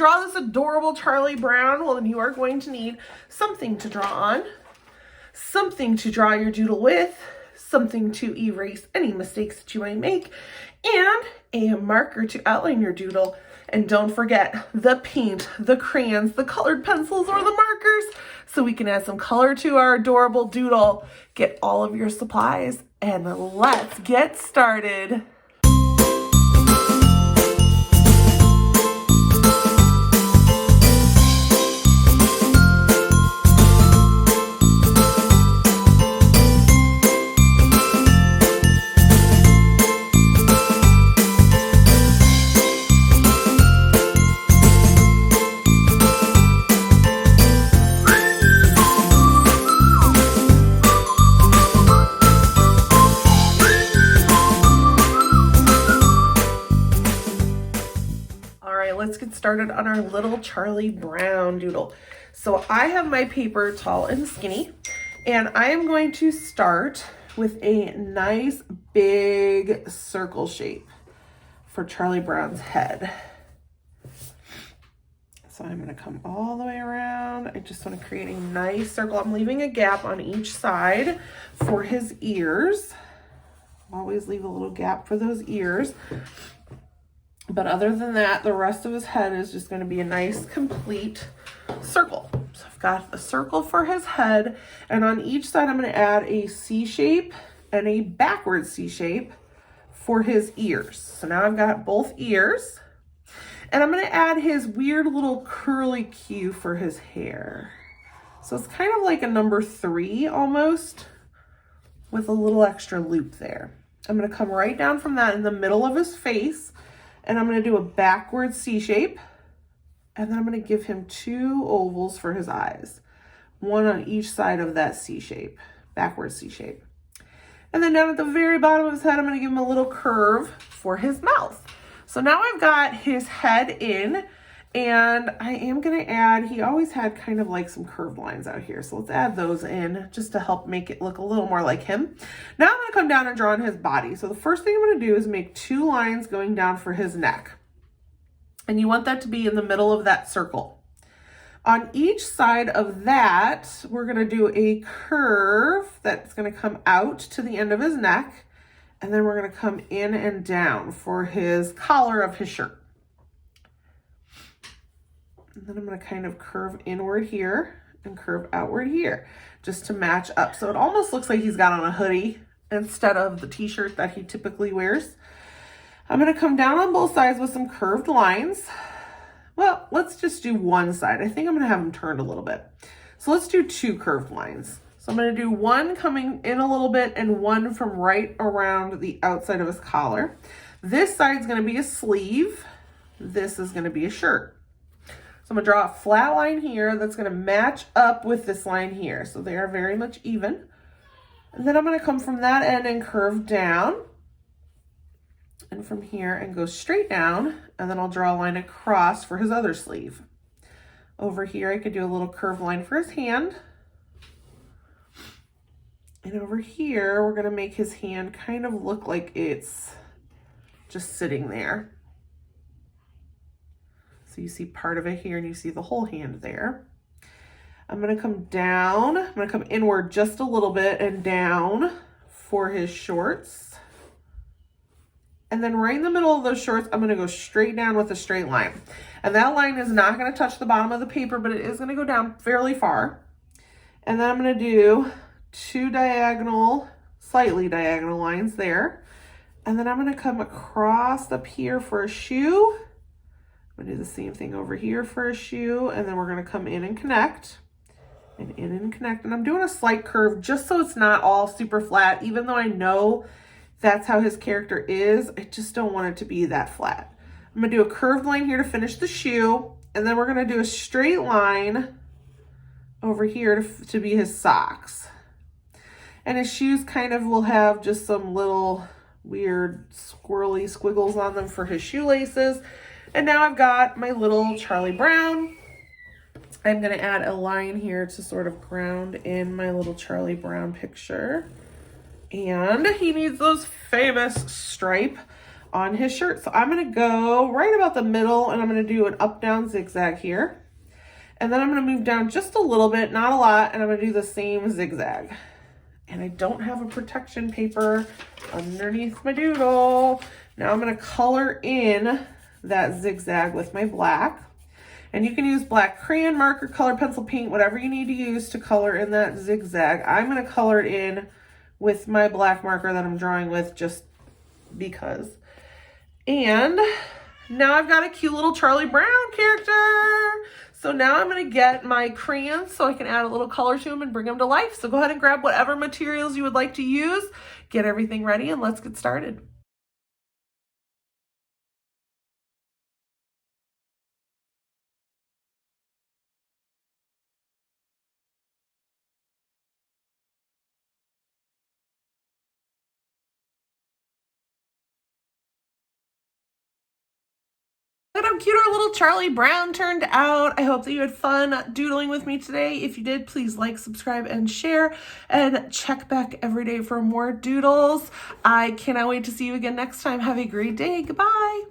draw this adorable Charlie Brown, well, then you are going to need something to draw on, something to draw your doodle with, something to erase any mistakes that you might make, and a marker to outline your doodle. And don't forget the paint, the crayons, the colored pencils, or the markers, so we can add some color to our adorable doodle. Get all of your supplies and let's get started. Let's get started on our little Charlie Brown doodle. So I have my paper tall and skinny, and I am going to start with a nice big circle shape for Charlie Brown's head. So I'm going to come all the way around. I just want to create a nice circle. I'm leaving a gap on each side for his ears. Always leave a little gap for those ears. But other than that, the rest of his head is just going to be a nice complete circle. So I've got a circle for his head, and on each side I'm going to add a C shape and a backward C shape for his ears. So now I've got both ears, and I'm going to add his weird little curly Q for his hair. So it's kind of like a number 3 almost, with a little extra loop there. I'm going to come right down from that in the middle of his face, and I'm going to do a backward C shape, and then I'm going to give him 2 ovals for his eyes, one on each side of that C shape, backward C shape. And then down at the very bottom of his head, I'm going to give him a little curve for his mouth. So now I've got his head in, and I am going to add, he always had kind of like some curved lines out here. So let's add those in just to help make it look a little more like him. Now I'm going to come down and draw on his body. So the first thing I'm going to do is make 2 lines going down for his neck. And you want that to be in the middle of that circle. On each side of that, we're going to do a curve that's going to come out to the end of his neck. And then we're going to come in and down for his collar of his shirt. And then I'm going to kind of curve inward here and curve outward here just to match up. So it almost looks like he's got on a hoodie instead of the t-shirt that he typically wears. I'm going to come down on both sides with some curved lines. Well, let's just do one side. I think I'm going to have him turned a little bit. So let's do 2 curved lines. So I'm going to do one coming in a little bit and one from right around the outside of his collar. This side's going to be a sleeve. This is going to be a shirt. So I'm going to draw a flat line here that's going to match up with this line here. So they are very much even. And then I'm going to come from that end and curve down. And from here and go straight down. And then I'll draw a line across for his other sleeve. Over here I could do a little curved line for his hand. And over here we're going to make his hand kind of look like it's just sitting there. So you see part of it here and you see the whole hand there. I'm going to come down. I'm going to come inward just a little bit and down for his shorts. And then right in the middle of those shorts, I'm going to go straight down with a straight line. And that line is not going to touch the bottom of the paper, but it is going to go down fairly far. And then I'm going to do 2 diagonal, slightly diagonal lines there. And then I'm going to come across up here for a shoe. I'm going to do the same thing over here for a shoe, and then we're going to come in and connect, and in and connect. And I'm doing a slight curve just so it's not all super flat, even though I know that's how his character is. I just don't want it to be that flat. I'm going to do a curved line here to finish the shoe, and then we're going to do a straight line over here to be his socks. And his shoes kind of will have just some little weird squirrely squiggles on them for his shoelaces. And now I've got my little Charlie Brown. I'm going to add a line here to sort of ground in my little Charlie Brown picture. And he needs those famous stripe on his shirt. So I'm gonna go right about the middle and I'm gonna do an up down zigzag here. And then I'm gonna move down just a little bit, not a lot, and I'm gonna do the same zigzag. And I don't have a protection paper underneath my doodle. Now I'm gonna color in that zigzag with my black. And you can use black crayon marker, color pencil, paint, whatever you need to use to color in that zigzag. I'm gonna color it in with my black marker that I'm drawing with just because. And now I've got a cute little Charlie Brown character. So now I'm gonna get my crayons so I can add a little color to them and bring them to life. So go ahead and grab whatever materials you would like to use, get everything ready, and let's get started. Look at how cute our little Charlie Brown turned out. I hope that you had fun doodling with me today. If you did, please like, subscribe, and share, and check back every day for more doodles. I cannot wait to see you again next time. Have a great day. Goodbye.